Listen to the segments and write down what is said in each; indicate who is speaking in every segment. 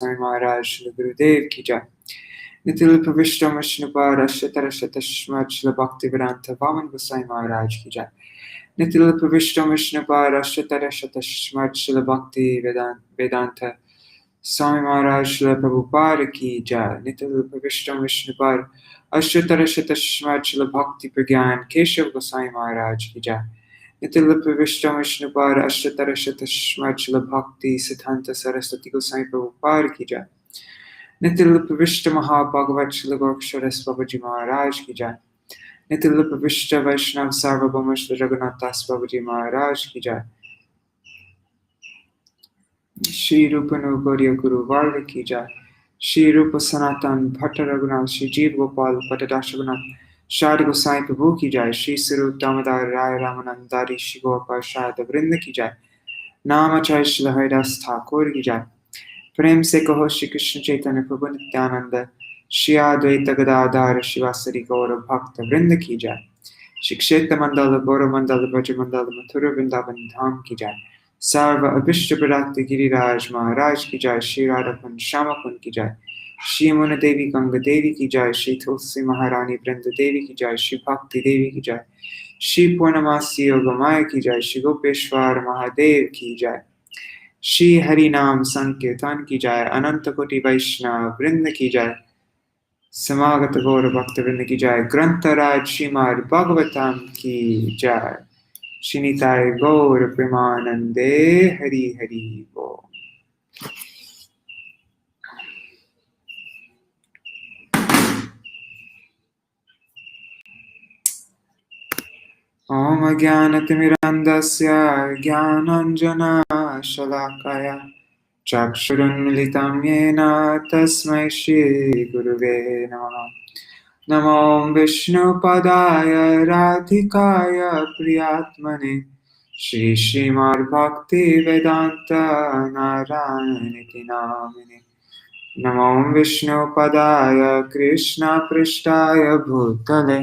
Speaker 1: Swami Maharaj Shri Gurudev ki jai. Nitil Pravishtam Vishnupad Ashtatarashatashmat Shri Bhaktivedanta Vaman Goswami Maharaj ki jai. Nitil Pravishtam Vishnupad Ashtatarashatashmat Shri Bhakti Vedanta Swami Maharaj Shri Prabhupada ki jai. Nitil Pravishtam Vishnupad Ashtatarashatashmat Shri Bhakti Pragyan Keshav Goswami Maharaj ki jai. Nitil Pravishtam Vishnupad Ashtatarashatashmat Shri Bhakti Siddhanta Saraswati Goswami Prabhupada ki jai. Nitil Pravishta Mahabhagavat Shri Gorksharas Babaji Maharaj ki jai. Nitil Pravishta Vaishnav Sarvabhauma Shri Raghunath Das Babaji Maharaj ki jai. Shri Rupa Gauriya Guru Varga ki jai. Shri Rupa Sanatan Bhatta Raghunath Shri Jeev Gopal Patadash Raghunath Shad Gosai Prabhu ki jai. Shri Sarup Damodar Rai Ramanandari Shri Gopal Shada Vrinda ki jai. Namachay Shri Haridas Thakur ki jai. प्रेम से कहो श्री कृष्ण चैतन्य प्रभु नित्यानंद श्री अद्वैत गदाधर शिवासरी गौर भक्त वृंद की जय। श्री क्षेत्र मंडल गौर मंडल ब्रज मंडल मथुर वृंदावन धाम की जय। सर्व अभिष्ट प्रदात गिरिराज महाराज की जय। श्री राधा कुंड श्याम कुंड की जय। श्री मुन देवी गंग देवी की जय। श्री तुलसी महारानी वृंद देवी की जय। श्री भक्ति देवी की जय। श्री पूर्णमासी योगमाया की जय। श्री गोपेश्वर महादेव की जय। श्री हरि नाम संकीर्तन की जय। अनंत कोटि वैष्णव वृंद की जय। समागत गौर भक्त वृंद की जय। ग्रंथराज श्रीमद् भागवतम की जय। श्रीनिताय गौर प्रेमानंदे हरि हरि बोल। ओम अज्ञानतिमिरन्धस्य ज्ञानाञ्जनशलाकया चक्षुरुन्मिलितं येन तस्मै श्रीगुरुवे नमः। नमो विष्णुपदाय राधिकाय प्रियात्मने श्रीमद्भक्तिवेदान्त नारायणीति नामिने। नमो विष्णुपदाय कृष्णपृष्ठाय भूतले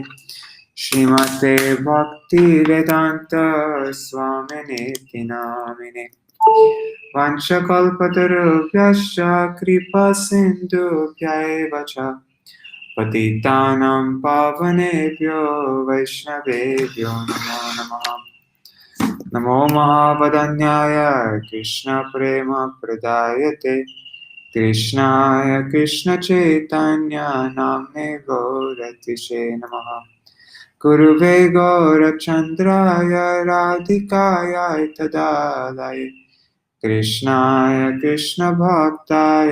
Speaker 1: श्रीमते भक्तिवेदान्त स्वामिनेति नामिने। वाञ्छकल्पतरुभ्यश्च कृपासिन्धुभ्यैव च पतितानां पावनेभ्यो वैष्णवेभ्यो नमो नमः। नमो महावदन्याय कृष्णप्रेमप्रदायते कृष्णाय कृष्णचैतन्य नाम्ने गौरतिषे नमः। गुरुवे गौरचन्द्राय राधिकाय तदालये कृष्णाय कृष्णभक्ताय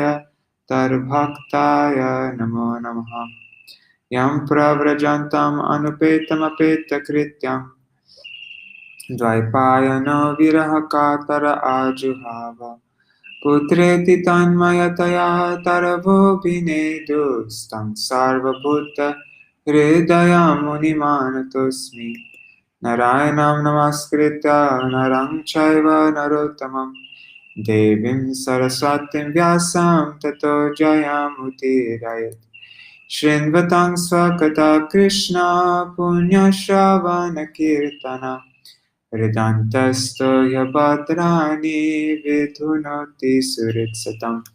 Speaker 1: तद्भक्ताय नमो नमः। यं प्रव्रजन्तम् अनुपेतमपेतकृत्यं द्वैपायनो विरहकातर आजुहाव पुत्रेति तन्मयतया तरवोऽभिनेदुस्तं सर्वभूत हृदयं मुनिमानतोऽस्मि। नारायणं नमस्कृत्य नरं चैव नरोत्तमं देवीं सरस्वतीं व्यासं ततो जयमुदीरयेत्। शृण्वतां स्वकथा कृष्ण पुण्यश्रवणकीर्तन हृदन्तस्थो ह्यभद्राणि विधुनोति सुहृत्सतम्।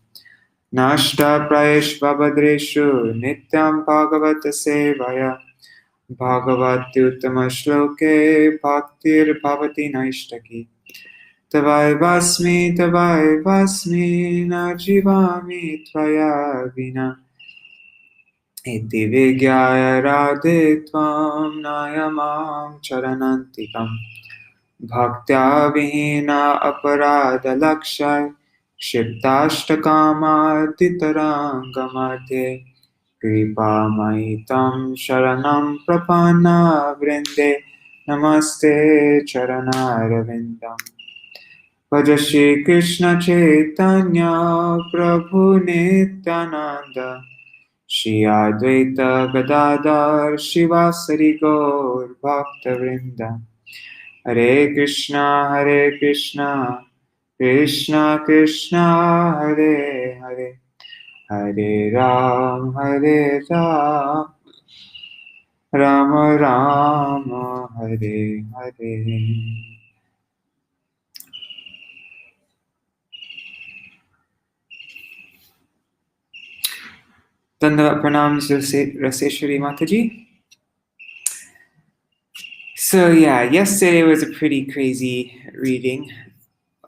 Speaker 1: नष्टप्रायेष्वभद्रेषु नित्यं भागवत सेवया भागवत्युत्तमश्लोके भक्तिर्भवति नैष्ठकी। तवैवास्मि न जीवामि त्वया विना इति विज्ञाय राधे त्वां नायमां चरणान्तिकम्। भक्त्या विहीना अपराधलक्षय क्षिप्ताष्टकामातितराङ्गमध्ये कृपामयि तं शरणं प्रपन्ना वृन्दे नमस्ते चरणारविन्दम्। भज श्रीकृष्ण चैतन्य प्रभु नित्यानन्द श्री अद्वैत गदाधर शिवासरि गौर भक्तवृन्द। हरे Krishna Krishna Krishna Hare Hare Hare Ram Ram Ram Hare Hare. Dandavat pranams Raseshwari Mataji. So yeah, yesterday was a pretty crazy reading.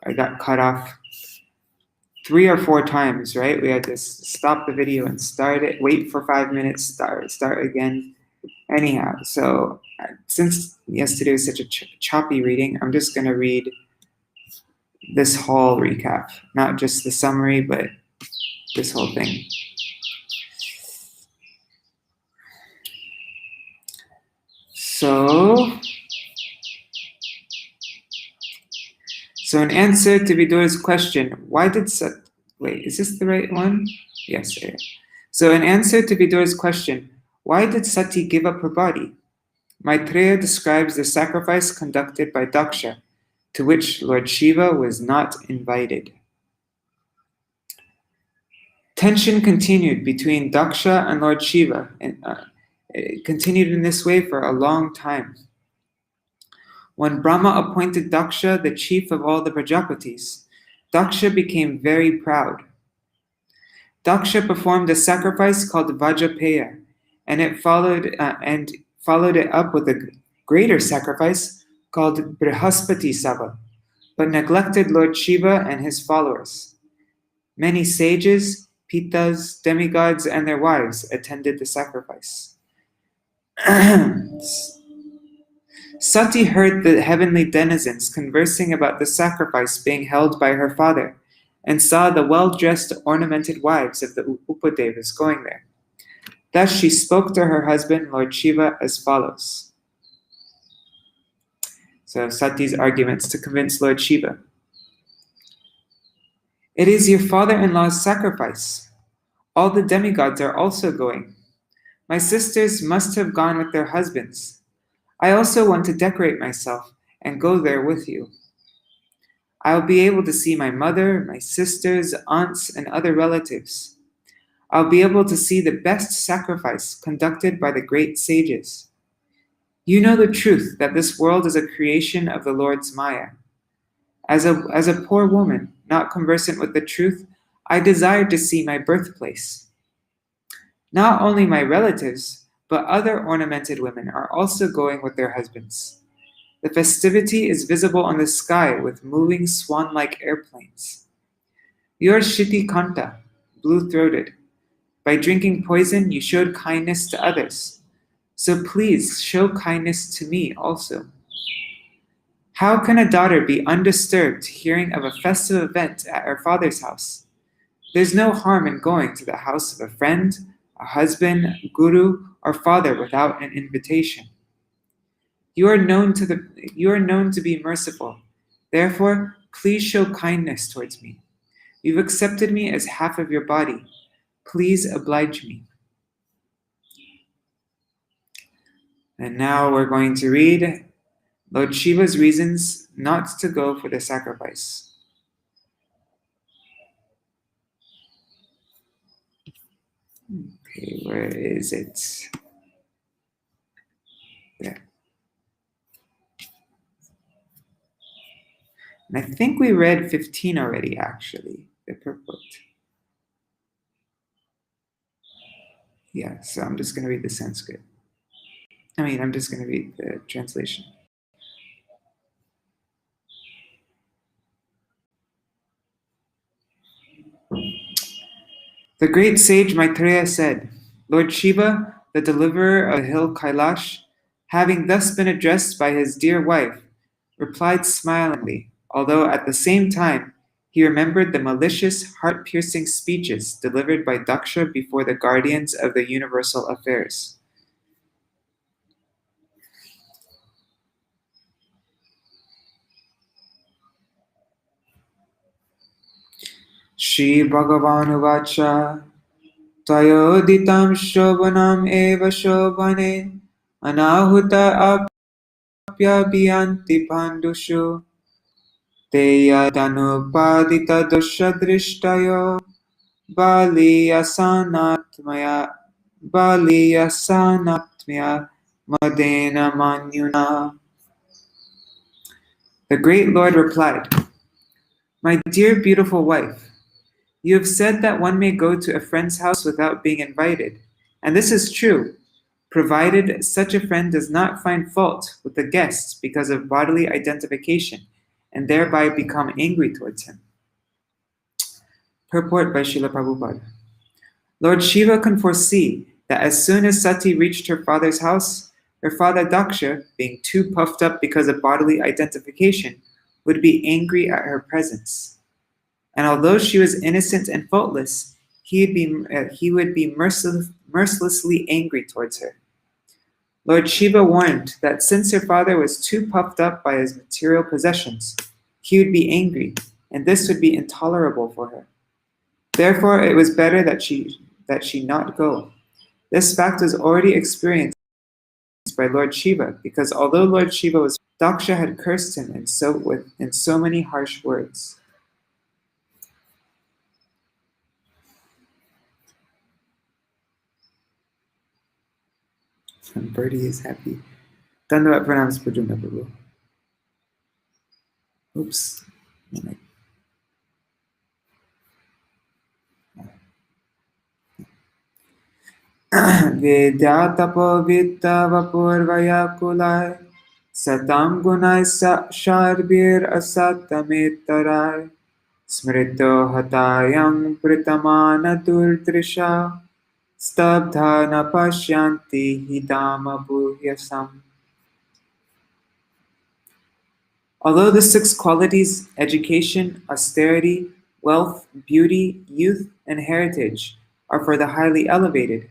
Speaker 1: I got cut off 3 or 4 times, right? We had to stop the video and start it, wait for 5 minutes, start again. Anyhow, so since yesterday was such a choppy reading, I'm just going to read this whole recap, not just the summary, but this whole thing. So in answer to Vidur's question, why did wait, is this the right one? Yes, yeah. So in answer to Vidur's question, why did Sati give up her body? Maitreya describes the sacrifice conducted by Daksha, to which Lord Shiva was not invited. Tension continued between Daksha and Lord Shiva, and it continued in this way for a long time. When Brahma appointed Daksha the chief of all the Prajapatis, Daksha became very proud. Daksha performed a sacrifice called Vajrapeya, and it followed it up with a greater sacrifice called Brihaspati Sabha, but neglected Lord Shiva and his followers. Many sages, pitas, demigods, and their wives attended the sacrifice. Sati heard the heavenly denizens conversing about the sacrifice being held by her father, and saw the well-dressed, ornamented wives of the Upadevas going there. Thus she spoke to her husband, Lord Shiva, as follows. So Sati's arguments to convince Lord Shiva. It is your father-in-law's sacrifice. All the demigods are also going. My sisters must have gone with their husbands. I also want to decorate myself and go there with you. I'll be able to see my mother, my sisters, aunts, and other relatives. I'll be able to see the best sacrifice conducted by the great sages. You know the truth that this world is a creation of the Lord's Maya. As a poor woman, not conversant with the truth, I desired to see my birthplace. Not only my relatives, but other ornamented women are also going with their husbands. The festivity is visible on the sky with moving swan-like airplanes. You are Shiti Kanta, blue-throated. By drinking poison, you showed kindness to others. So please show kindness to me also. How can a daughter be undisturbed hearing of a festive event at her father's house? There's no harm in going to the house of a friend, a husband, guru, or father without an invitation. You are known to be merciful. Therefore, please show kindness towards me. You've accepted me as half of your body. Please oblige me. And now we're going to read Lord Shiva's reasons not to go for the sacrifice. Okay, where is it? There. And I think we read 15 already, actually, the purport. Yeah, so I'm just going to read the Sanskrit. I'm just going to read the translation. The great sage Maitreya said, Lord Shiva, the deliverer of the hill Kailash, having thus been addressed by his dear wife, replied smilingly, although at the same time he remembered the malicious, heart-piercing speeches delivered by Daksha before the guardians of the universal affairs. Shri Bhagavan Uvacha Tayoditam Shobhanam Eva Shobhane Anahuta Apya Bhyanti Pandushu Teya Danupadita Doshadrishtayo Baliyasanatmya Madena Manyuna. The great Lord replied, My dear beautiful wife, You have said that one may go to a friend's house without being invited, and this is true, provided such a friend does not find fault with the guest because of bodily identification and thereby become angry towards him. Purport by Srila Prabhupada. Lord Shiva can foresee that as soon as Sati reached her father's house, her father Daksha, being too puffed up because of bodily identification, would be angry at her presence. And although she was innocent and faultless, he would be mercilessly angry towards her. Lord Shiva warned that since her father was too puffed up by his material possessions, he would be angry, and this would be intolerable for her. Therefore, it was better that she not go. This fact was already experienced by Lord Shiva, because although Lord Shiva was, Daksha had cursed him in so many harsh words. And Birdie is happy. Dandavat pranams Pujuna Prabhu. Oops. Vidya tapo vitta vapurvaya kulai satam gunai sharbir asatamittarai smrito hatayam pritamana durdrisha stabdha na pashyanti hidama bhuhyasam. Although the six qualities, education, austerity, wealth, beauty, youth, and heritage, are for the highly elevated,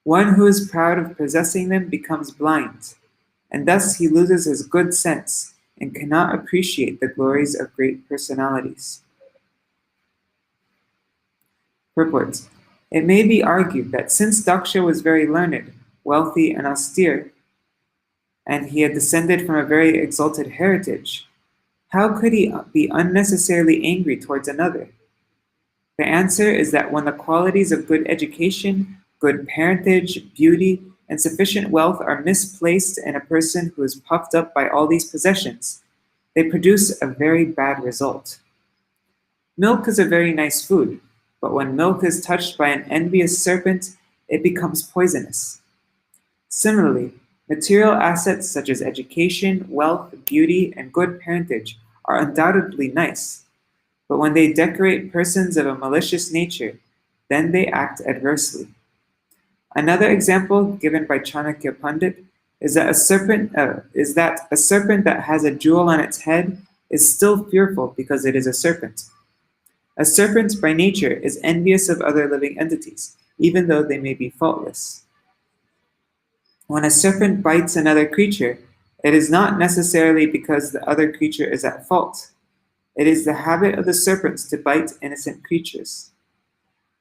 Speaker 1: one who is proud of possessing them becomes blind, and thus he loses his good sense and cannot appreciate the glories of great personalities. Purport. It may be argued that since Daksha was very learned, wealthy, and austere, and he had descended from a very exalted heritage, how could he be unnecessarily angry towards another? The answer is that when the qualities of good education, good parentage, beauty, and sufficient wealth are misplaced in a person who is puffed up by all these possessions, they produce a very bad result. Milk is a very nice food, but when milk is touched by an envious serpent, it becomes poisonous. Similarly, material assets such as education, wealth, beauty, and good parentage are undoubtedly nice, but when they decorate persons of a malicious nature, then they act adversely. Another example given by Chanakya Pandit is that a serpent that has a jewel on its head is still fearful because it is a serpent. A serpent by nature is envious of other living entities, even though they may be faultless. When a serpent bites another creature, it is not necessarily because the other creature is at fault. It is the habit of the serpents to bite innocent creatures.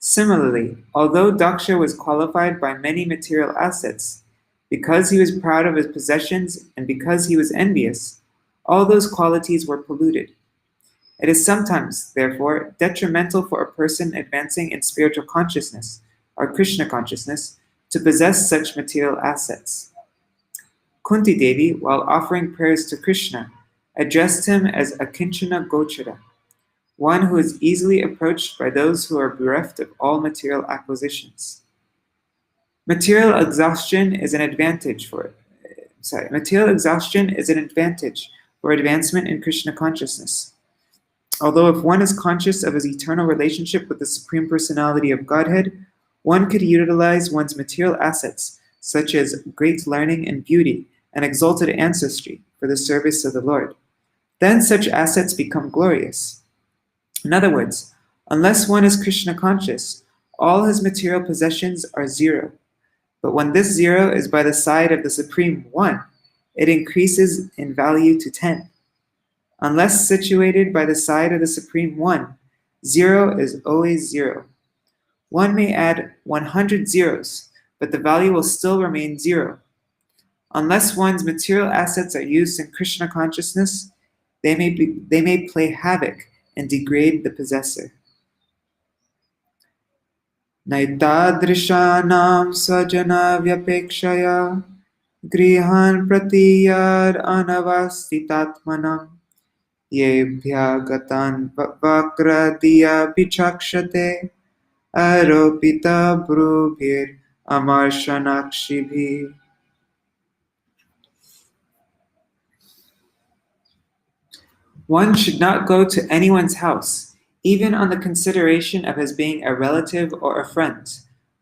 Speaker 1: Similarly, although Daksha was qualified by many material assets, because he was proud of his possessions and because he was envious, all those qualities were polluted. It is sometimes, therefore, detrimental for a person advancing in spiritual consciousness, or Krishna consciousness, to possess such material assets. Kunti Devi, while offering prayers to Krishna, addressed him as Akinchana Gochara, one who is easily approached by those who are bereft of all material acquisitions. Material exhaustion is an advantage for advancement in Krishna consciousness. Although if one is conscious of his eternal relationship with the Supreme Personality of Godhead, one could utilize one's material assets, such as great learning and beauty and exalted ancestry, for the service of the Lord. Then such assets become glorious. In other words, unless one is Krishna conscious, all his material possessions are zero. But when this zero is by the side of the Supreme One, it increases in value to 10. Unless situated by the side of the Supreme One, zero is always zero. One may add 100 zeros, but the value will still remain zero. Unless one's material assets are used in Krishna consciousness, they may play havoc and degrade the possessor. Naitadrishanam svajana vyapekshaya grihan pratiyar anavastitatmanam yebhya gatan vakradiya bichakshate aropita brubhir amarshanakshibi. One should not go to anyone's house, even on the consideration of his being a relative or a friend,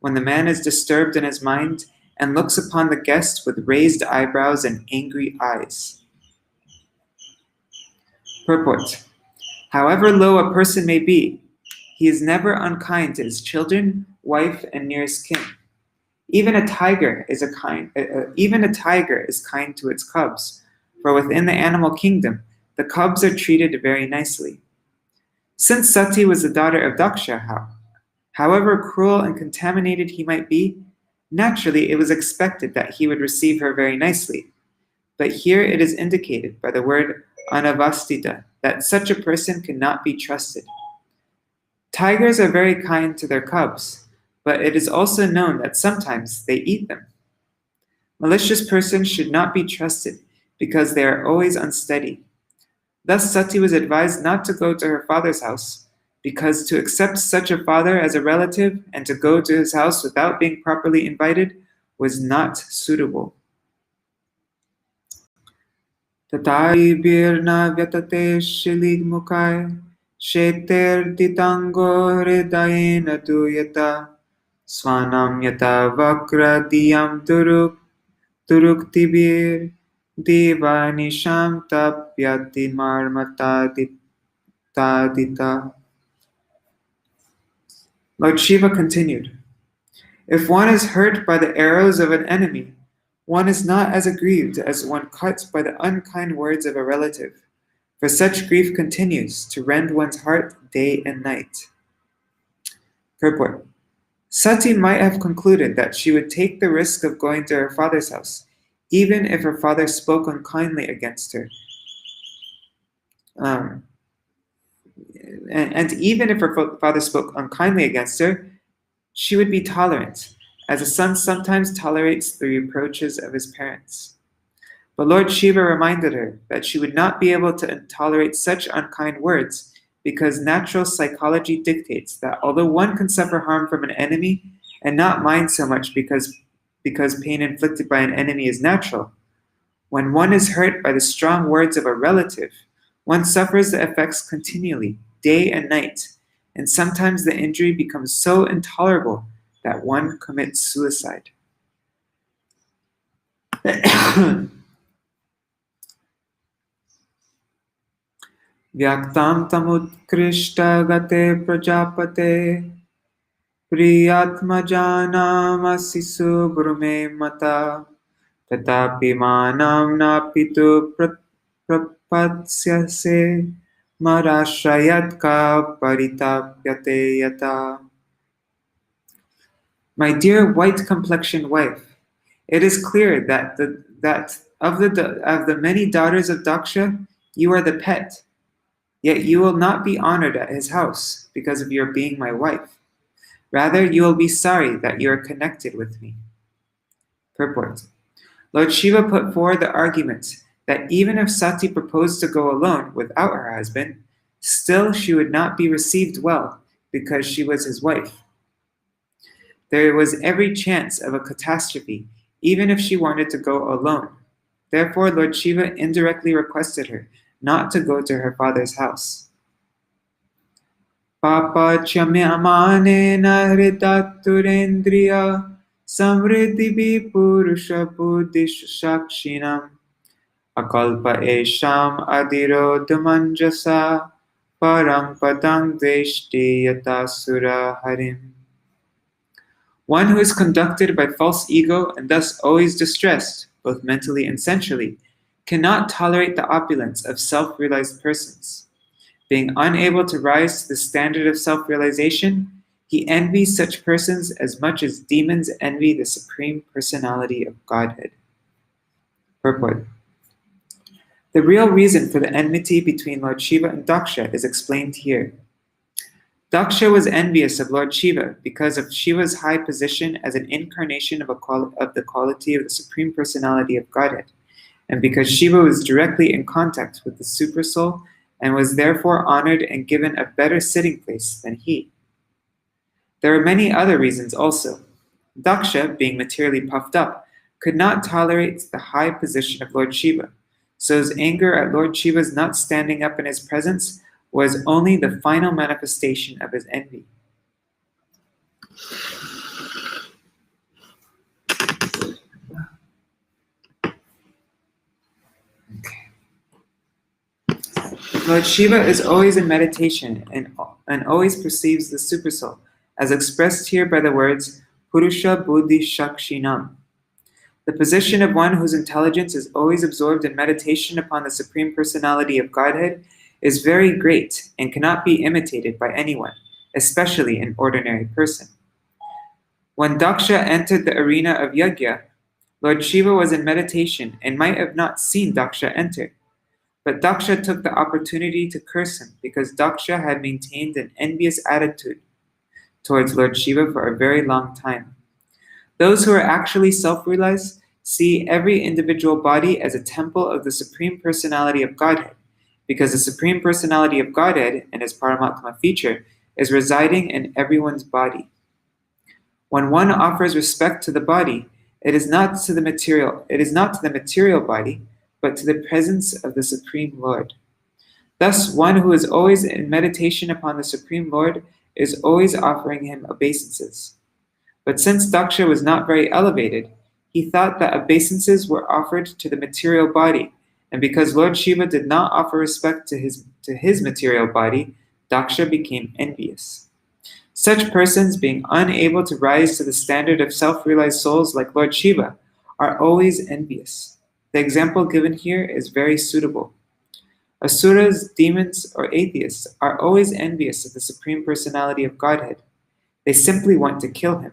Speaker 1: when the man is disturbed in his mind and looks upon the guest with raised eyebrows and angry eyes. Purport. However low a person may be, he is never unkind to his children, wife, and nearest kin. Even a tiger is kind to its cubs, for within the animal kingdom, the cubs are treated very nicely. Since Sati was the daughter of Daksha, however cruel and contaminated he might be, naturally it was expected that he would receive her very nicely. But here it is indicated by the word anavastita that such a person cannot be trusted. Tigers are very kind to their cubs, but it is also known that sometimes they eat them. Malicious persons should not be trusted because they are always unsteady. Thus Sati was advised not to go to her father's house, because to accept such a father as a relative and to go to his house without being properly invited was not suitable. Tatai birna vyatate shiligmukai sheter ditango hridayena duyata swanam yata vakra diyam turuktibir Devanisham tapyati marmatadita. Lord Shiva continued, if one is hurt by the arrows of an enemy, one is not as aggrieved as one cut by the unkind words of a relative, for such grief continues to rend one's heart day and night. Purport. Sati might have concluded that she would take the risk of going to her father's house, even if her father spoke unkindly against her. And even if her father spoke unkindly against her, she would be tolerant, as a son sometimes tolerates the reproaches of his parents. But Lord Shiva reminded her that she would not be able to tolerate such unkind words, because natural psychology dictates that although one can suffer harm from an enemy and not mind so much because pain inflicted by an enemy is natural, when one is hurt by the strong words of a relative, one suffers the effects continually, day and night, and sometimes the injury becomes so intolerable that one commits suicide. Vyaktam tamutkrishta gate prajapate priyatmajanam asisu brume mata tatapi manam napitu prapatsyase marashayatka paritapyate yata. My dear white-complexioned wife, it is clear that of the many daughters of Daksha, you are the pet. Yet you will not be honored at his house because of your being my wife. Rather, you will be sorry that you are connected with me. Purport. Lord Shiva put forward the argument that even if Sati proposed to go alone without her husband, still she would not be received well because she was his wife. There was every chance of a catastrophe, even if she wanted to go alone. Therefore, Lord Shiva indirectly requested her not to go to her father's house. Papa chamyamanena hridaturendriya samriddhi purusha buddhishakshinam akalpa esham adirodhamanjasa param padang deshti yatasura harim. One who is conducted by false ego and thus always distressed, both mentally and sensually, cannot tolerate the opulence of self-realized persons. Being unable to rise to the standard of self-realization, he envies such persons as much as demons envy the Supreme Personality of Godhead. Purport. The real reason for the enmity between Lord Shiva and Daksha is explained here. Daksha was envious of Lord Shiva because of Shiva's high position as an incarnation of the quality of the Supreme Personality of Godhead, and because Shiva was directly in contact with the Supersoul and was therefore honored and given a better sitting place than he. There are many other reasons also. Daksha, being materially puffed up, could not tolerate the high position of Lord Shiva, so his anger at Lord Shiva's not standing up in his presence was only the final manifestation of his envy. Lord Shiva is always in meditation and always perceives the Supersoul, as expressed here by the words Purusha Buddhi Shakshinam. The position of one whose intelligence is always absorbed in meditation upon the Supreme Personality of Godhead is very great and cannot be imitated by anyone, especially an ordinary person. When Daksha entered the arena of Yajna, Lord Shiva was in meditation and might have not seen Daksha enter. But Daksha took the opportunity to curse him because Daksha had maintained an envious attitude towards Lord Shiva for a very long time. Those who are actually self-realized see every individual body as a temple of the Supreme Personality of Godhead, because the Supreme Personality of Godhead and its Paramatma feature is residing in everyone's body. When one offers respect to the body, it is not to the material body, but to the presence of the Supreme Lord. Thus, one who is always in meditation upon the Supreme Lord is always offering him obeisances. But since Daksha was not very elevated, he thought that obeisances were offered to the material body, and because Lord Shiva did not offer respect to his material body, Daksha became envious. Such persons, being unable to rise to the standard of self-realized souls like Lord Shiva, are always envious. The example given here is very suitable. Asuras, demons, or atheists are always envious of the Supreme Personality of Godhead. They simply want to kill him.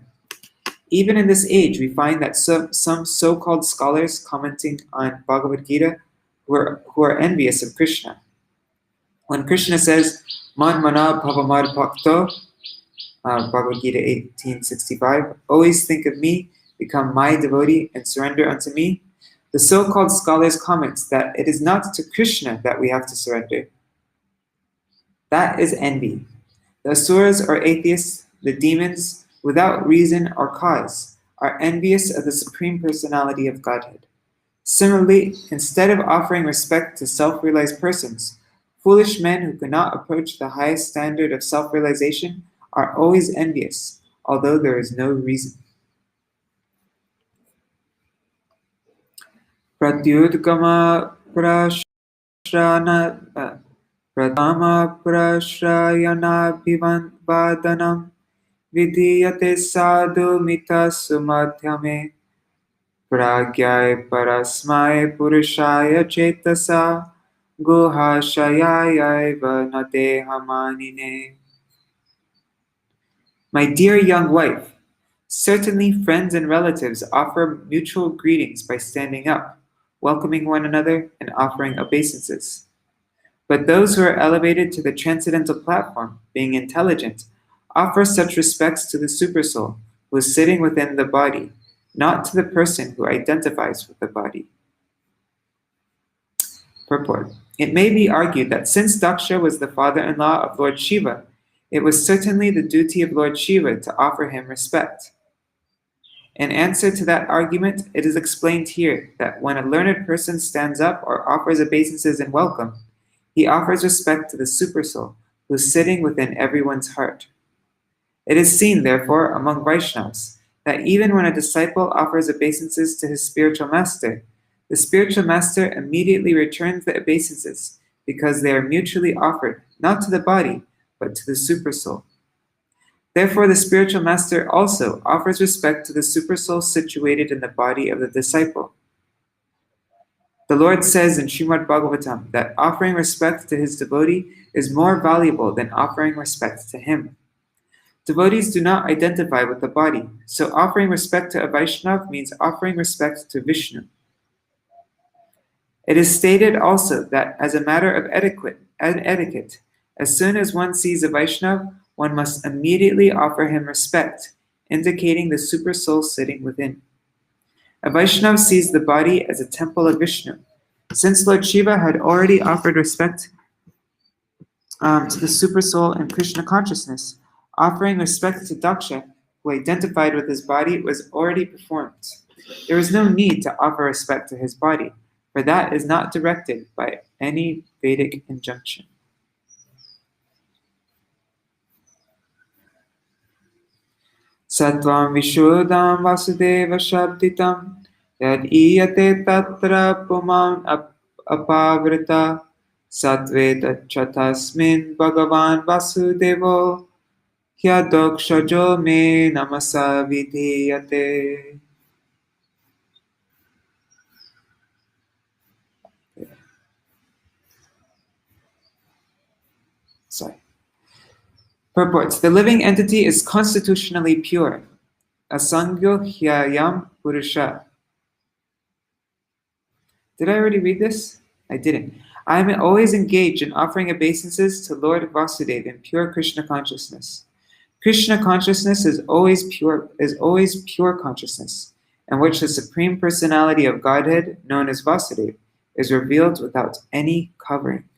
Speaker 1: Even in this age, we find that some so-called scholars commenting on Bhagavad Gita who are envious of Krishna. When Krishna says, Man mana bhavamad bhakto, Bhagavad Gita 18:65, always think of me, become my devotee, and surrender unto me, the so-called scholars comment that it is not to Krishna that we have to surrender. That is envy. The asuras or atheists, the demons, without reason or cause, are envious of the Supreme Personality of Godhead. Similarly, instead of offering respect to self-realized persons, foolish men who cannot approach the highest standard of self-realization are always envious, although there is no reason. Pratyudgama prashrayana bhivanvadanam vidhiyate sadhu mita sumadhyame pragyay parasmay purushaya chetasa guhashayayaiva nadehamanine. My dear young wife, certainly friends and relatives offer mutual greetings by standing up, welcoming one another, and offering obeisances. But those who are elevated to the transcendental platform, being intelligent, offer such respects to the Supersoul, who is sitting within the body, not to the person who identifies with the body. Purport. It may be argued that since Daksha was the father-in-law of Lord Shiva, it was certainly the duty of Lord Shiva to offer him respect. In answer to that argument, it is explained here that when a learned person stands up or offers obeisances in welcome, he offers respect to the Supersoul, who is sitting within everyone's heart. It is seen, therefore, among Vaishnavas, that even when a disciple offers obeisances to his spiritual master, the spiritual master immediately returns the obeisances because they are mutually offered, not to the body, but to the Supersoul. Therefore, the spiritual master also offers respect to the Supersoul situated in the body of the disciple. The Lord says in Śrīmad-Bhāgavatam that offering respect to his devotee is more valuable than offering respect to him. Devotees do not identify with the body, so offering respect to a Vaishnava means offering respect to Vishnu. It is stated also that as a matter of etiquette, as soon as one sees a Vaishnava, one must immediately offer him respect, indicating the Supersoul sitting within. A Vaishnava sees the body as a temple of Vishnu. Since Lord Shiva had already offered respect to the Supersoul and Krishna consciousness, offering respect to Daksha, who identified with his body, was already performed. There is no need to offer respect to his body, for that is not directed by any Vedic injunction. Sattvam Vishuddham Vasudeva Shabditam Yad Iyate Tatra Pumam Apavrita Sattve Chatasmin Bhagavan Vasudevo Hyadokshajo Me Namasa Vidhiyate. Purports. The living entity is constitutionally pure. Asangyo Hyayam Purusha. Did I already read this? I didn't. I am always engaged in offering obeisances to Lord Vasudeva in pure Krishna consciousness. Krishna consciousness is always pure consciousness, in which the Supreme Personality of Godhead, known as Vasudeva, is revealed without any covering.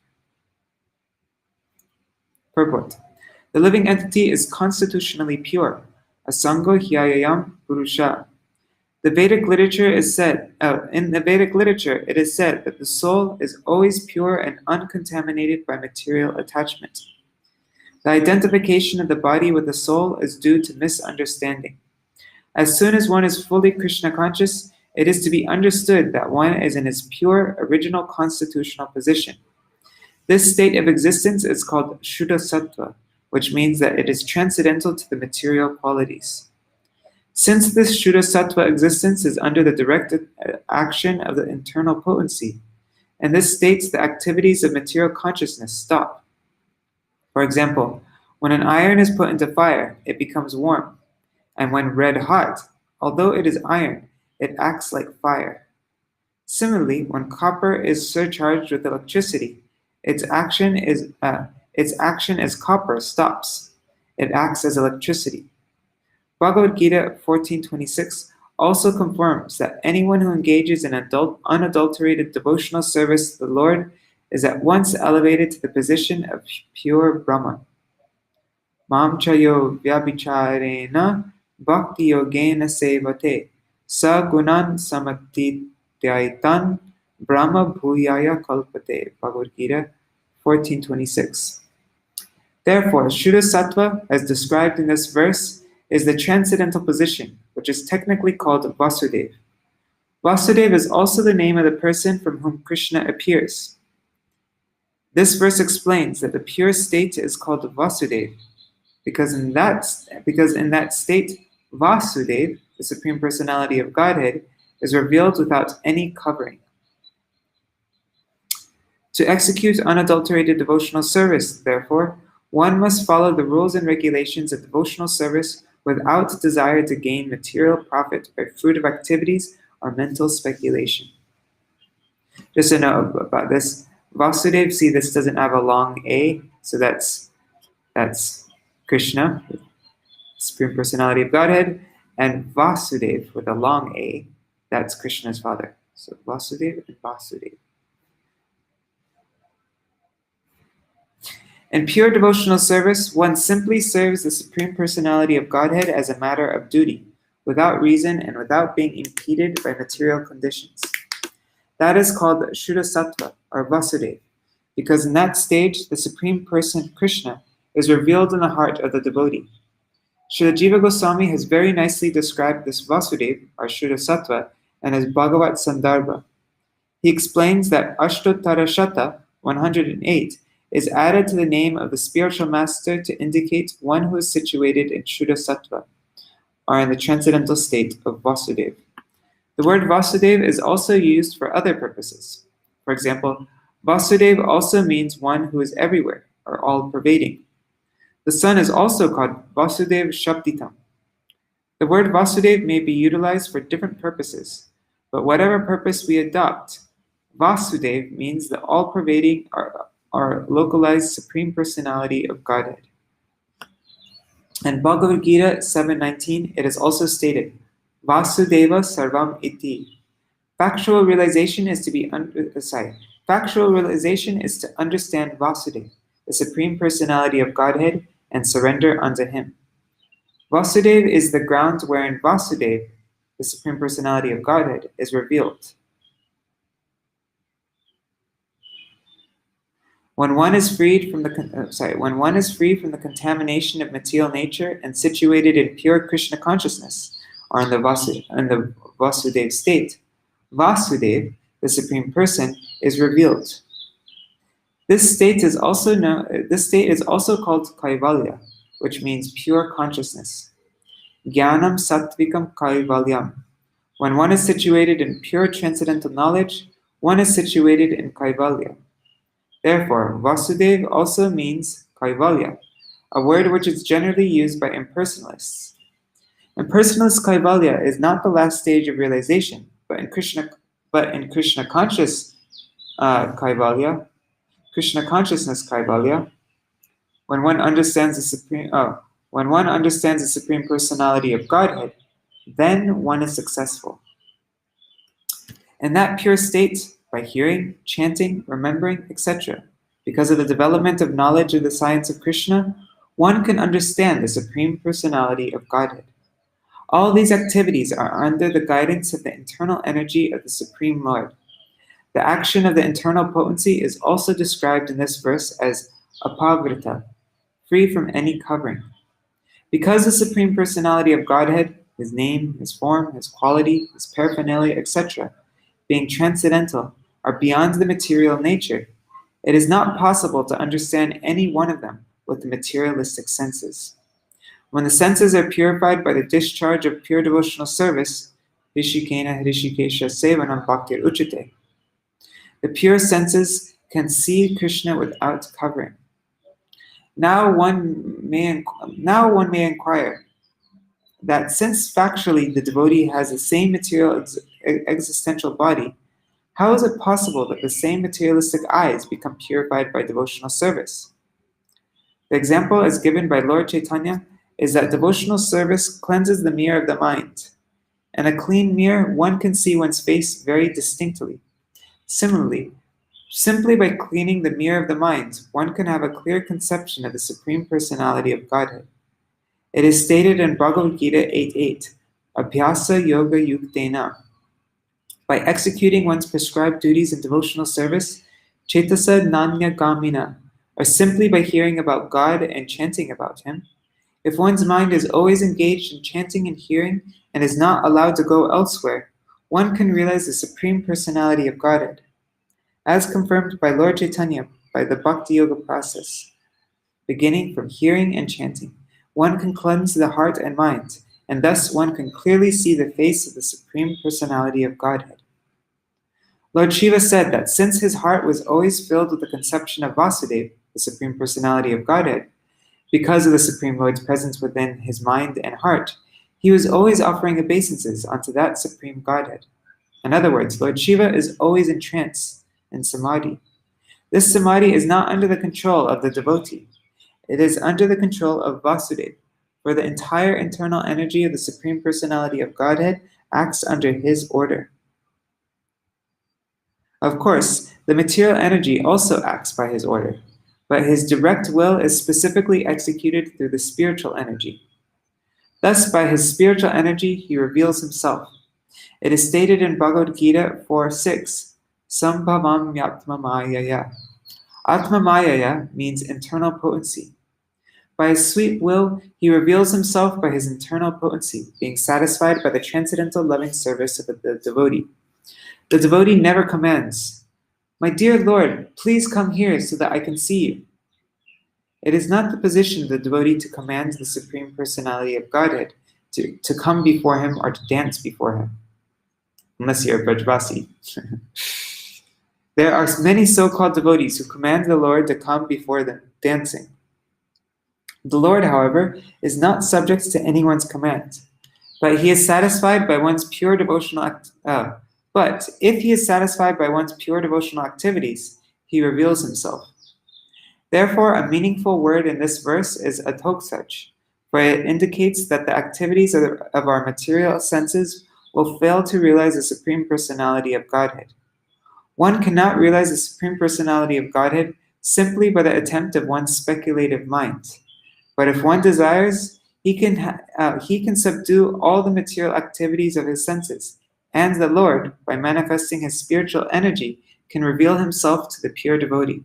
Speaker 1: Purport. The living entity is constitutionally pure. Asango Hyayam Purusha. In the Vedic literature, it is said that the soul is always pure and uncontaminated by material attachment. The identification of the body with the soul is due to misunderstanding. As soon as one is fully Krishna conscious, it is to be understood that one is in its pure, original constitutional position. This state of existence is called Shuddha Sattva, which means that it is transcendental to the material qualities. Since this Shuddha Sattva existence is under the direct action of the internal potency, in this state the activities of material consciousness stop. For example, when an iron is put into fire, it becomes warm, and when red hot, although it is iron, it acts like fire. Similarly, when copper is surcharged with electricity, its action as copper stops. It acts as electricity. Bhagavad Gita 14:26 also confirms that anyone who engages in unadulterated devotional service to the Lord is at once elevated to the position of pure Brahman. Mam chayo vyabhicharena bhakti yogena sevate sa gunan samatidhyaitan brahma bhuyaya kalpate. Bhagavad Gita 14:26. Therefore, Shuddha Sattva, as described in this verse, is the transcendental position, which is technically called Vasudeva. Vasudeva is also the name of the person from whom Krishna appears. This verse explains that the pure state is called Vasudeva, because in that state, Vasudeva, the Supreme Personality of Godhead, is revealed without any covering. To execute unadulterated devotional service, therefore, one must follow the rules and regulations of devotional service without desire to gain material profit by fruit of activities or mental speculation. Just a note about this, Vasudeva, see this doesn't have a long A, so that's Krishna, Supreme Personality of Godhead, and Vasudeva with a long A, that's Krishna's father. So Vasudeva and Vasudeva. In pure devotional service, one simply serves the Supreme Personality of Godhead as a matter of duty, without reason and without being impeded by material conditions. That is called Shuddha Sattva, or Vasudeva, because in that stage, the Supreme Person, Krishna, is revealed in the heart of the devotee. Srila Jiva Goswami has very nicely described this Vasudeva, or Shuddha Sattva, in his Bhagavat Sandarbha. He explains that Ashtottara Shata, 108, is added to the name of the spiritual master to indicate one who is situated in Shuddha Sattva, or in the transcendental state of Vasudeva. The word Vasudeva is also used for other purposes. For example, Vasudeva also means one who is everywhere, or all-pervading. The sun is also called Vasudeva Shabditam. The word Vasudeva may be utilized for different purposes, but whatever purpose we adopt, Vasudeva means the all-pervading or localized Supreme Personality of Godhead. In Bhagavad Gita 7:19, it is also stated, Vasudeva Sarvam Iti. Factual realization is to understand Vasudeva, the Supreme Personality of Godhead, and surrender unto him. Vasudeva is the ground wherein Vasudeva, the Supreme Personality of Godhead, is revealed. When one is freed from the contamination of material nature and situated in pure Krishna consciousness, or in the Vasudeva state, Vasudeva, the Supreme Person, is revealed. This state is also called Kaivalya, which means pure consciousness. Jnanam Sattvikam Kaivalyam. When one is situated in pure transcendental knowledge, one is situated in Kaivalya. Therefore, Vasudeva also means Kaivalya, a word which is generally used by impersonalists. Impersonalist Kaivalya is not the last stage of realization, but in Krishna conscious Kaivalya, Krishna consciousness Kaivalya, when one understands the Supreme Personality of Godhead, then one is successful. In that pure state, by hearing, chanting, remembering, etc., because of the development of knowledge of the science of Krishna, one can understand the Supreme Personality of Godhead. All these activities are under the guidance of the internal energy of the Supreme Lord. The action of the internal potency is also described in this verse as apavrita, free from any covering. Because the Supreme Personality of Godhead, his name, his form, his quality, his paraphernalia, etc., being transcendental, are beyond the material nature, it is not possible to understand any one of them with the materialistic senses. When the senses are purified by the discharge of pure devotional service, Rishikena Hrishikesha Sevanam Bhaktir Uchite, the pure senses can see Krishna without covering. Now one may inquire that since factually the devotee has the same material existential body, how is it possible that the same materialistic eyes become purified by devotional service? The example as given by Lord Chaitanya is that devotional service cleanses the mirror of the mind. In a clean mirror, one can see one's face very distinctly. Similarly, simply by cleaning the mirror of the mind, one can have a clear conception of the Supreme Personality of Godhead. It is stated in Bhagavad Gita 8.8, Abhyasa Yoga Yuktena. By executing one's prescribed duties in devotional service, Chetasa Nanya Gamina, or simply by hearing about God and chanting about Him, if one's mind is always engaged in chanting and hearing and is not allowed to go elsewhere, one can realize the Supreme Personality of Godhead. As confirmed by Lord Chaitanya by the Bhakti Yoga process, beginning from hearing and chanting, one can cleanse the heart and mind, and thus one can clearly see the face of the Supreme Personality of Godhead. Lord Shiva said that since his heart was always filled with the conception of Vasudeva, the Supreme Personality of Godhead, because of the Supreme Lord's presence within his mind and heart, he was always offering obeisances unto that Supreme Godhead. In other words, Lord Shiva is always in trance and samadhi. This samadhi is not under the control of the devotee. It is under the control of Vasudeva, for the entire internal energy of the Supreme Personality of Godhead acts under his order. Of course, the material energy also acts by his order, but his direct will is specifically executed through the spiritual energy. Thus, by his spiritual energy, he reveals himself. It is stated in Bhagavad Gita 4.6, Sambhavam Yatma Mayaya. Atma Mayaya means internal potency. By his sweet will, he reveals himself by his internal potency, being satisfied by the transcendental loving service of the devotee. The devotee never commands, "My dear Lord, please come here so that I can see you." It is not the position of the devotee to command the Supreme Personality of Godhead to come before him or to dance before him, unless you're a Brajvasi. There are many so-called devotees who command the Lord to come before them, dancing. The Lord, however, is not subject to anyone's command, but he is satisfied by one's pure devotional But if he is satisfied by one's pure devotional activities, he reveals himself. Therefore, a meaningful word in this verse is atoksach, for it indicates that the activities of our material senses will fail to realize the Supreme Personality of Godhead. One cannot realize the Supreme Personality of Godhead simply by the attempt of one's speculative mind. But if one desires, he can subdue all the material activities of his senses, and the Lord, by manifesting his spiritual energy, can reveal himself to the pure devotee.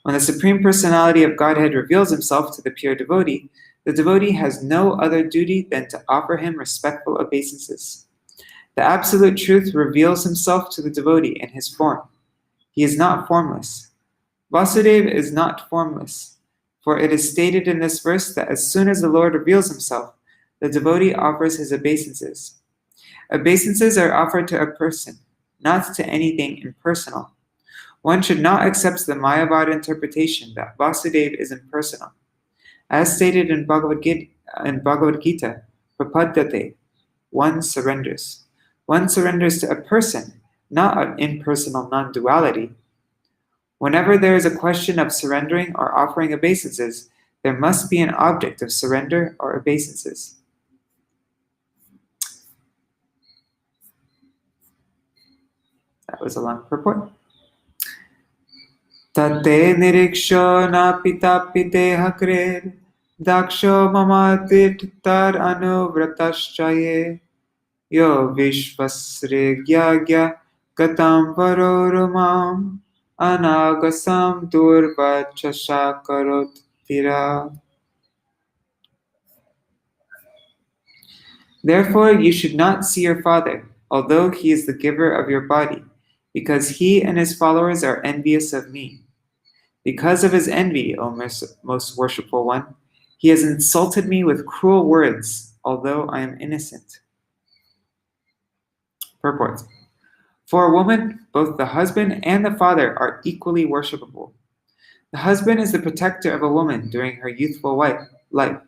Speaker 1: When the Supreme Personality of Godhead reveals himself to the pure devotee, the devotee has no other duty than to offer him respectful obeisances. The Absolute Truth reveals himself to the devotee in his form. He is not formless. Vasudeva is not formless, for it is stated in this verse that as soon as the Lord reveals himself, the devotee offers his obeisances. Obeisances are offered to a person, not to anything impersonal. One should not accept the Mayavad interpretation that Vasudeva is impersonal. As stated in Bhagavad Gita, Prapadyate, one surrenders. One surrenders to a person, not an impersonal non-duality. Whenever there is a question of surrendering or offering obeisances, there must be an object of surrender or obeisances. That was a long purport. Tate niriksho na pita pite hakred, daksho mamatit tar anuvrataschaye, yo vishvasre gyagya gatam varorumam, anagasam durvachasha karot tira. Therefore you should not see your father, although he is the giver of your body, because he and his followers are envious of me. Because of his envy, O most worshipful one, he has insulted me with cruel words, although I am innocent. Purport. For a woman, both the husband and the father are equally worshipable. The husband is the protector of a woman during her youthful life,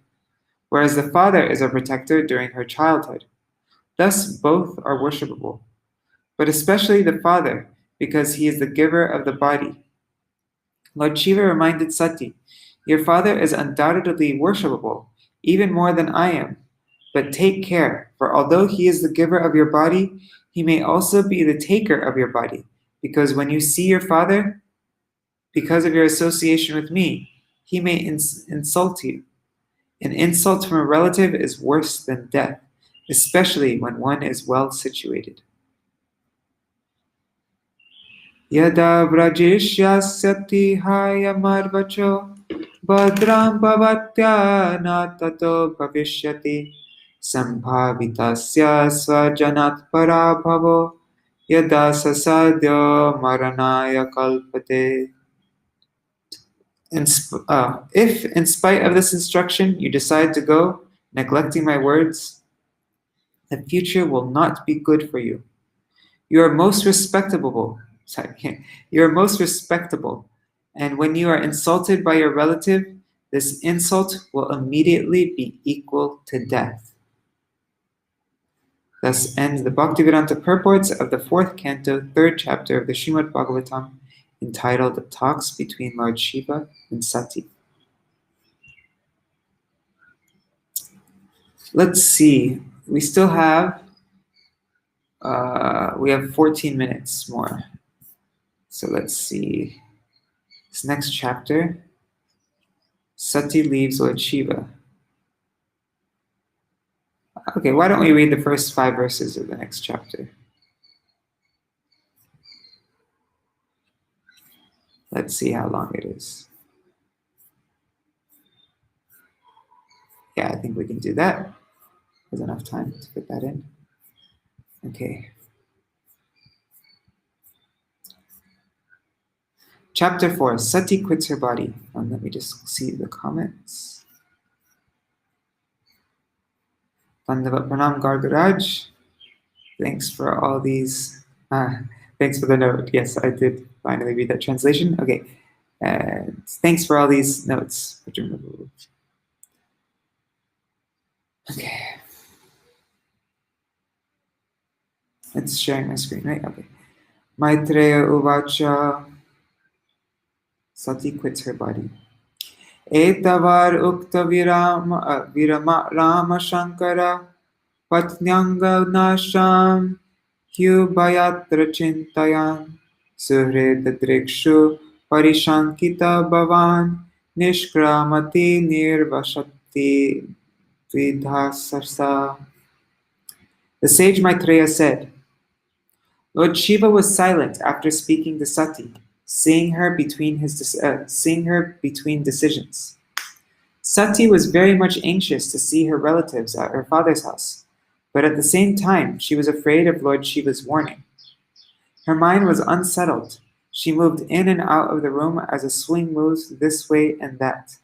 Speaker 1: whereas the father is a protector during her childhood. Thus, both are worshipable, but especially the father, because he is the giver of the body. Lord Shiva reminded Sati, your father is undoubtedly worshipable, even more than I am. But take care, for although he is the giver of your body, he may also be the taker of your body, because when you see your father, because of your association with me, he may insult you. An insult from a relative is worse than death, especially when one is well situated. Yada vrajishyasati hayamarvacho badram bhavatya na tato bhavishyati sambhavitasya svajanat parabhavo yada sasadyo maranaya kalpate. If, in spite of this instruction, you decide to go, neglecting my words, the future will not be good for you. You are most respectable, and when you are insulted by your relative, this insult will immediately be equal to death. Thus ends the Bhaktivedanta purports of the 4th canto, 3rd chapter of the Śrīmad-Bhāgavatam, entitled Talks Between Lord Shiva and Sati. Let's see, we still have, we have 14 minutes more. So let's see, this next chapter, Sati leaves Lord Shiva. Okay, why don't we read the first 5 verses of the next chapter? Let's see how long it is. Yeah, I think we can do that. There's enough time to fit that in. Okay. Chapter 4, Sati quits her body. Let me just see the comments. Pandavat Pranam Gargaraj. Thanks for all these. Thanks for the note. Yes, I did finally read that translation. Okay. Thanks for all these notes. Okay. It's sharing my screen, right? Okay. Maitreya Uvacha. Sati quits her body. Etavar ukta virama rama shankara patnyanga nasham hyubhayatra chintayan suhreda drikshu parishankita bhavan nishkramati nirvashati vidhasasa. The sage Maitreya said, Lord Shiva was silent after speaking to Sati, seeing her between decisions. Sati was very much anxious to see her relatives at her father's house, but at the same time she was afraid of Lord Shiva's warning. Her mind was unsettled. She moved in and out of the room as a swing moves this way and that.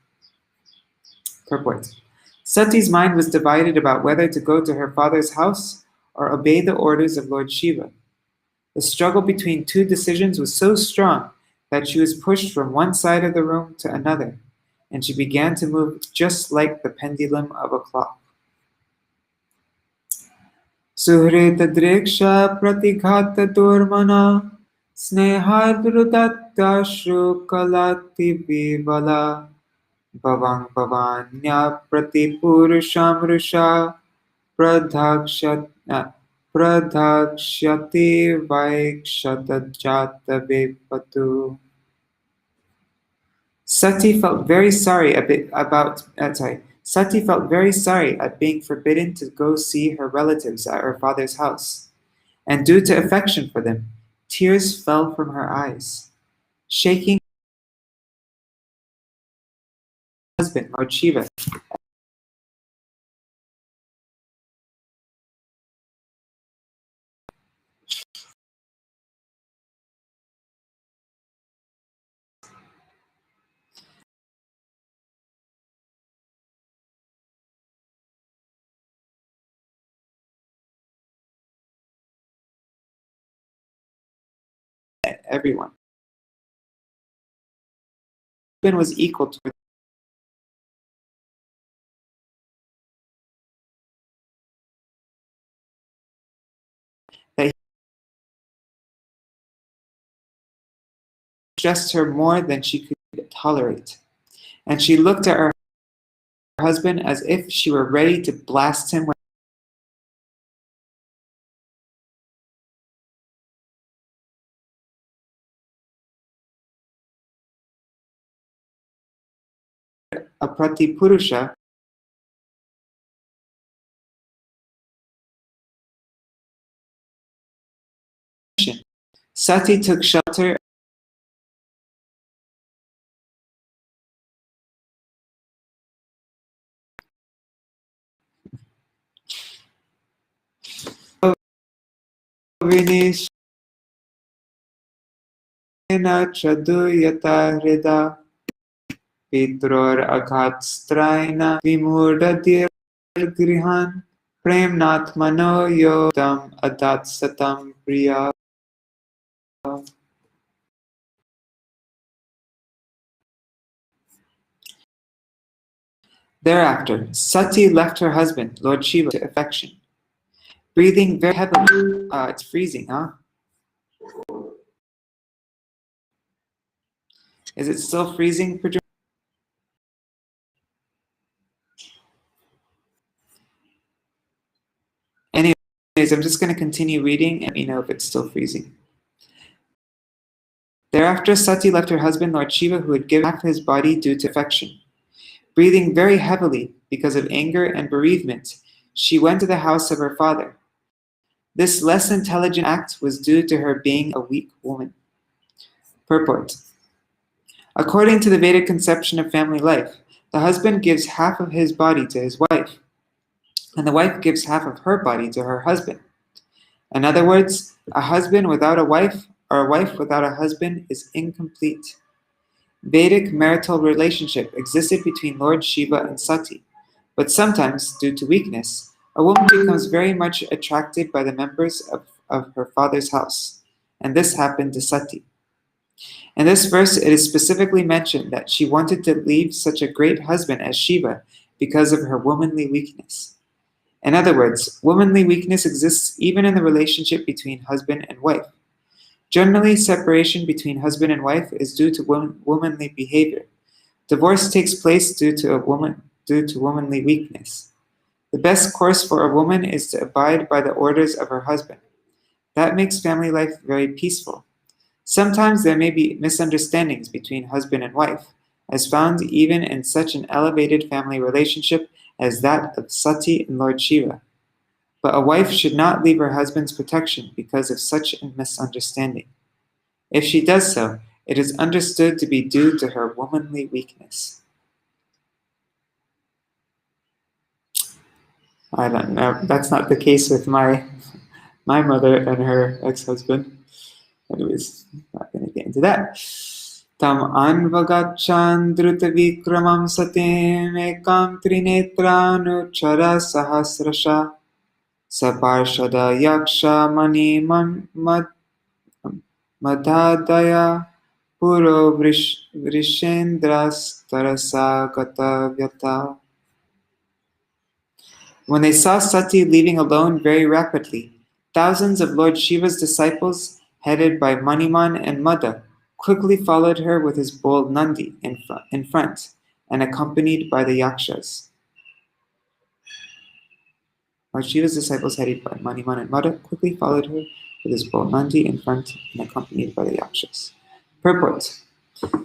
Speaker 1: Purport. Sati's mind was divided about whether to go to her father's house or obey the orders of Lord Shiva. The struggle between two decisions was so strong that she was pushed from one side of the room to another, and she began to move just like the pendulum of a clock. Suhrita driksha pratighata durmana snehadrudattashru kalati vivala bhavang bhavanya pratipurusham rusha pradhakshyati vaikshatajata vipatu. Sati felt very sorry at being forbidden to go see her relatives at her father's house, and due to affection for them, tears fell from her eyes. Shaking her husband, Lord Shiva, everyone. Her husband was equal to her. That he stressed her more than she could tolerate, and she looked at her husband as if she were ready to blast him with a pratipurusha. Sati took shelter of Vinishena Chaduyata Hrida Pitror Aghatstraina Vimurdadir Grihan Premnatmano Yodam Adatsatam Priya. Thereafter, Sati left her husband, Lord Shiva, to affection. Breathing very heavily. It's freezing, huh? Is it still freezing, Pradjuna? Anyways, I'm just going to continue reading and let me know if it's still freezing. Thereafter, Sati left her husband, Lord Shiva, who had given half his body due to affection. Breathing very heavily because of anger and bereavement, she went to the house of her father. This less intelligent act was due to her being a weak woman. Purport. According to the Vedic conception of family life, the husband gives half of his body to his wife, and the wife gives half of her body to her husband. In other words, a husband without a wife or a wife without a husband is incomplete. Vedic marital relationship existed between Lord Shiva and Sati, but sometimes, due to weakness, a woman becomes very much attracted by the members of her father's house, and this happened to Sati. In this verse, it is specifically mentioned that she wanted to leave such a great husband as Shiva because of her womanly weakness. In other words, womanly weakness exists even in the relationship between husband and wife. Generally, separation between husband and wife is due to womanly behavior. Divorce takes place due to womanly weakness. The best course for a woman is to abide by the orders of her husband. That makes family life very peaceful. Sometimes there may be misunderstandings between husband and wife, as found even in such an elevated family relationship as that of Sati and Lord Shiva. But a wife should not leave her husband's protection because of such a misunderstanding. If she does so, it is understood to be due to her womanly weakness. I don't know. That's not the case with my mother and her ex-husband. Anyways, not going to get into that. Tam anvagachan druta vikramam satim ekam trinetranuchara sahasrasha saparshada yaksha mani madhadaya puro vrishendras tarasa gata vyata. When they saw Sati leaving alone very rapidly, thousands of Lord Shiva's disciples, headed by Maniman and Madha, quickly followed her with his bull Nandi in front and accompanied by the yakshas. Lord Shiva's disciples, headed by Maniman and Madha, quickly followed her with his bull Nandi in front and accompanied by the yakshas. Purport.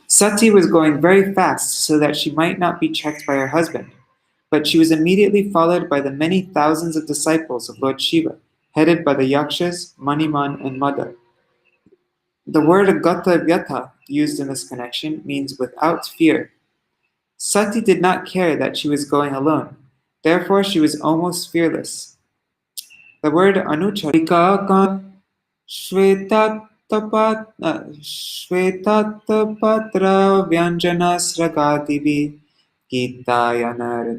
Speaker 1: Sati was going very fast so that she might not be checked by her husband. But she was immediately followed by the many thousands of disciples of Lord Shiva, headed by the yakshas, Maniman, and Madha. The word gata vyata, used in this connection, means without fear. Sati did not care that she was going alone, therefore she was almost fearless. The word anucharika shvetatapatra vyanjana sragadivi Gitaya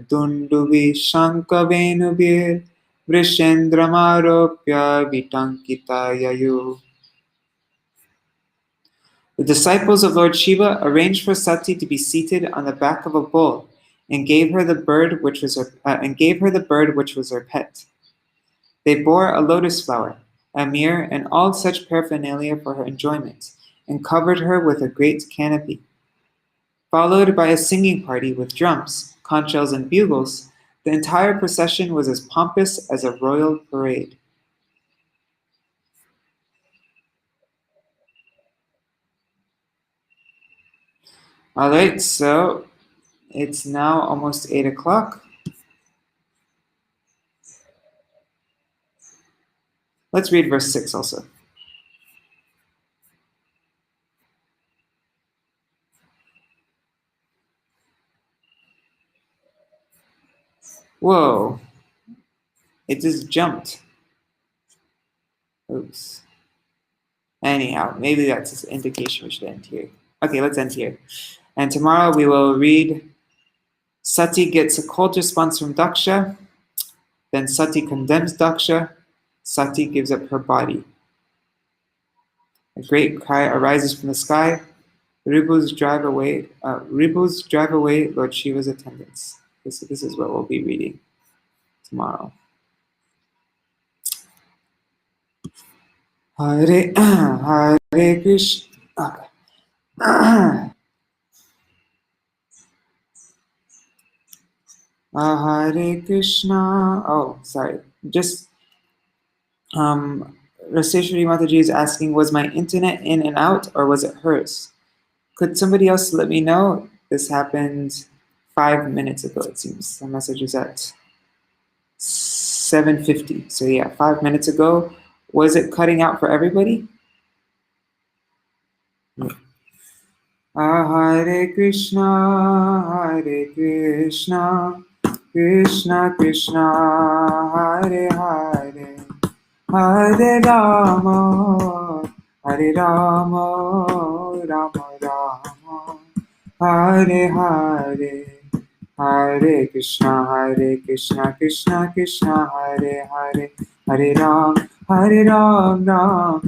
Speaker 1: Dunduvi Shankavenubir Vrishendramaropya Vitankitayayu. The disciples of Lord Shiva arranged for Sati to be seated on the back of a bull and gave her the bird which was her pet. They bore a lotus flower, a mirror, and all such paraphernalia for her enjoyment, and covered her with a great canopy. Followed by a singing party with drums, conch shells, and bugles, the entire procession was as pompous as a royal parade. All right, so it's now almost 8 o'clock. Let's read verse 6 also. Whoa, it just jumped. Oops. Anyhow, maybe that's an indication we should end here. Okay, let's end here. And tomorrow we will read Sati gets a cold response from Daksha. Then Sati condemns Daksha. Sati gives up her body. A great cry arises from the sky. Ribus drive away Lord Shiva's attendants. This is what we'll be reading tomorrow. Hare Hare Krishna. Hare Krishna. Oh, sorry. Just Raseshwari Mataji is asking, was my internet in and out or was it hers? Could somebody else let me know? This happened 5 minutes ago, it seems. The message is at 7:50. So yeah, 5 minutes ago. Was it cutting out for everybody? Hare Krishna, Krishna Krishna, Hare Hare, Hare Rama, Rama Rama, Hare Hare, Hare Krishna, Krishna Krishna, Hare Hare, Hare Ram, Ram Ram,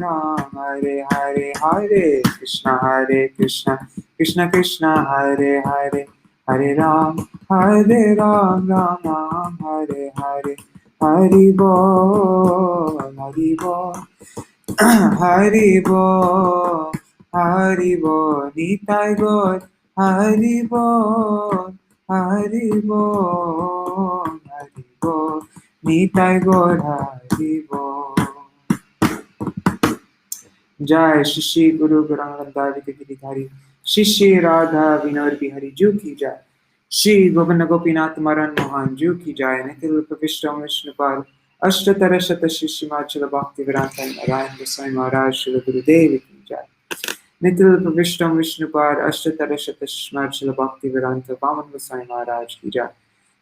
Speaker 1: Hare Hare, Hare Krishna, Krishna Krishna, Hare Hare, Hare Ram, Ram Ram, Hare Hare, Hari Bol, Hari Bol, Hari Bol, Hari Bol, Nitai God, Hari Bol, Hari Bol, Hari Bol, Nitai God, Hari Bol. Jai Shishi Guru Gauranga Giridhari Shishi Radha Vinod Bihari Ju ki Jai Shri Govinda Gopinath Maran Mohan Ju ki Jai Nikhil Pravishtam Vishnupal Ashtatara Shata Shishimachila Bhakti Vedanta Narayan Goswami Maharaj Shri Gurudev ki Jai Nikhil Pravishtam Vishnupal Ashtatara Shata Shishimachila Bhakti Vedanta Vaman Goswami Maharaj ki Jai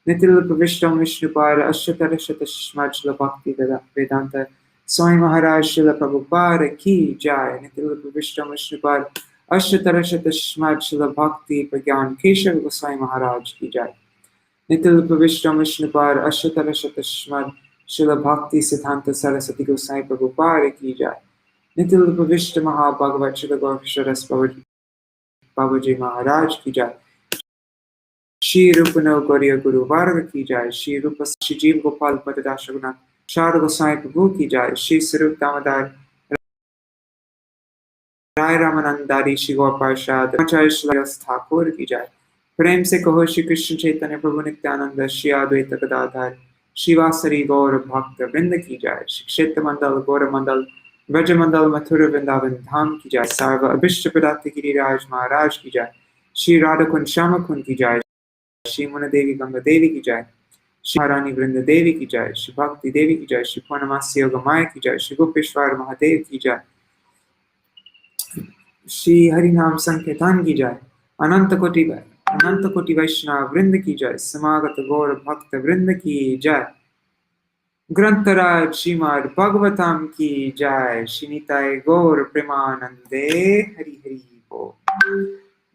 Speaker 1: Nikhil Pravishtam Vishnupal Ashtatara Shata Shishimachila Bhakti Vedanta Swami Maharaj Srila Prabhupada ki Jai Nikhil Pravishtam Vishnupal Ashtatara Shata Shishimachila Bhakti Pragyan Keshav Goswami Maharaj ki Jai Nikhil Pravishtam Vishnupal Ashtatara Shata Shishimachila Bhakti Siddhanta Saraswati Goswami Prabhupada ki Jai Nikhil Pravishta Mahabhagavat Srila Gaurkisharas Babaji Maharaj ki Jai Shri Rupano Gauriya Guru Varga ki Jai Shri Rupa Shijiv Gopal Patadashaguna Shara Goswami Prabhu ki Jai Shri Sarup Damodar Rai Ramanandari Shri Gaur Parshad Acharya Shri Thakur ki Jai Prem se kaho Shri Krishna Chaitanya Prabhu Nityananda Shri Advaita Gadadhar Shivasari Gaur Bhakta Vrinda ki Jai Shri Kshetra Mandal Gaura Mandal Vraja Mandal Mathura Vrindavan Dham ki Jai Sarva Abhishta Pradati Giriraj Maharaj ki Jai Shri Radha Kund Shama Kund ki Jai Shri Muna Devi Ganga Devi ki Jai Shri Maharani Vrinda Devi ki Jai Shri Bhakti Devi ki Jai Shri Purnamasi Yoga Maya ki Jai Shri Gopeshwar Mahadev ki Jai Shri Harinam Sankirtan ki Jai Ananta Koti Vaishnava Vrinda ki Jai Samagata Gaur Bhakta Vrinda ki Jai Grantaraj Śrīmad-Bhāgavatam ki Jai Shinitai Gaur Premanande Hari Hari Bo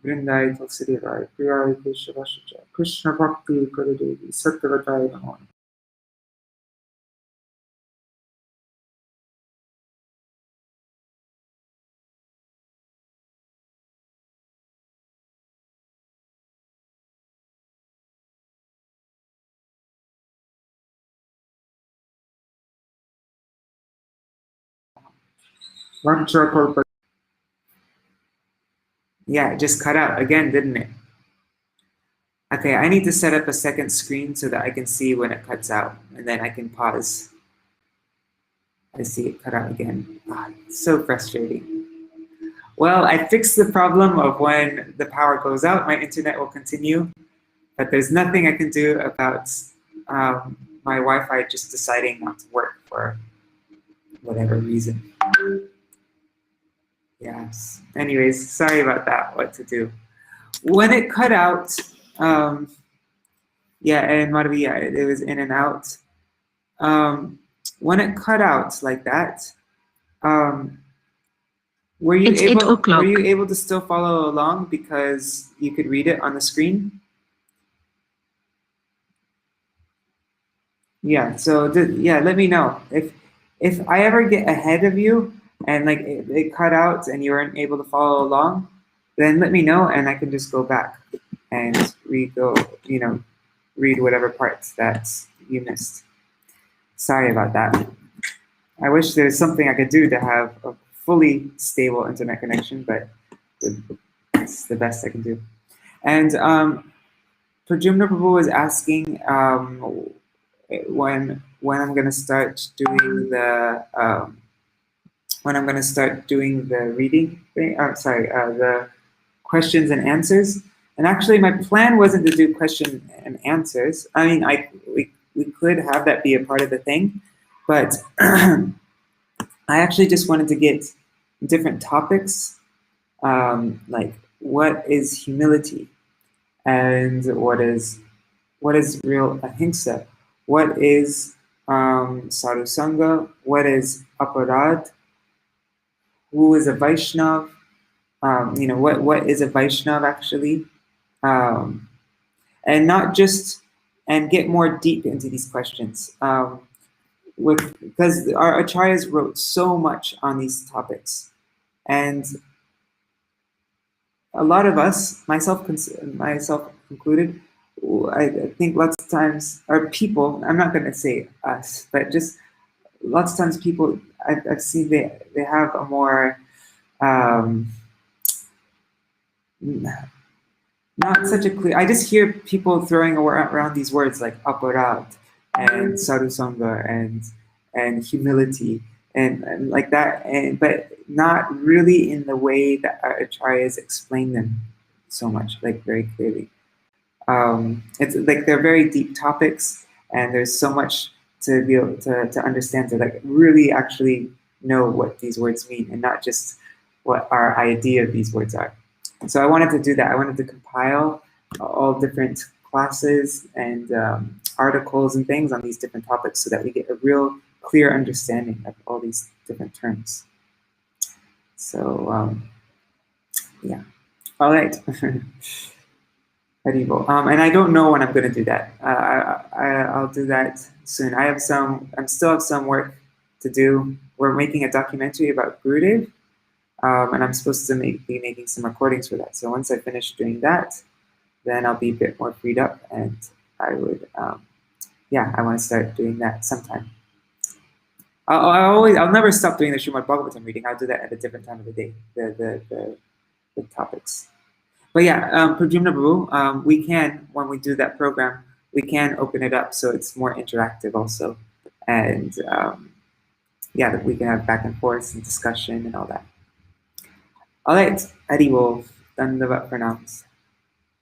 Speaker 1: Vrindai Tulsidevai Priyai Keshavashaja Krishna Bhakti Karadevi Satyavatai Namo. Yeah, it just cut out again, didn't it? Okay, I need to set up a second screen so that I can see when it cuts out, and then I can pause. I see it cut out again. It's so frustrating. Well, I fixed the problem of when the power goes out, my internet will continue, but there's nothing I can do about my Wi-Fi just deciding not to work for whatever reason. Yes. Anyways, sorry about that. What to do? When it cut out, yeah, and Maria, it was in and out. When it cut out like that, were you able to still follow along because you could read it on the screen? Yeah. So yeah, let me know if I ever get ahead of you and like it cut out and you weren't able to follow along, then let me know and I can just go back and read whatever parts that you missed. Sorry about that. I wish there's something I could do to have a fully stable internet connection, but it's the best I can do. And Prajumna Prabhu was asking when I'm gonna start doing the reading thing. The questions and answers. And actually, my plan wasn't to do question and answers. I mean, we could have that be a part of the thing, but I actually just wanted to get different topics, like what is humility, and what is real ahimsa, what is sadhu sangha, what is aparad, who is a Vaishnav, what is a Vaishnav actually, and not just, and get more deep into these questions. Because our acharyas wrote so much on these topics, and a lot of us, myself included, I think lots of times, or people, I'm not going to say us, but just lots of times people, I've seen they have a more, not such a clear, I just hear people throwing around these words like aparad and sadhu sangha and humility. and like that, but not really in the way that acharyas explain them so much, like very clearly. It's like they're very deep topics, and there's so much to be able to understand, to like really actually know what these words mean, and not just what our idea of these words are. So I wanted to do that. I wanted to compile all different classes and articles and things on these different topics, so that we get a real clear understanding of all these different terms. So yeah, all right. And I don't know when I'm going to do that. I'll do that soon. I still have some work to do. We're making a documentary about Gurudev, and I'm supposed to be making some recordings for that. So once I finish doing that, then I'll be a bit more freed up, and I would, I want to start doing that sometime. I'll never stop doing the Śrīmad-Bhāgavatam reading. I'll do that at a different time of the day, the topics. But yeah, Pradyumna Prabhu, we can, when we do that program, we can open it up so it's more interactive also. And yeah, that we can have back and forth and discussion and all that. All right, Hari Bol, Dandavat Pranams.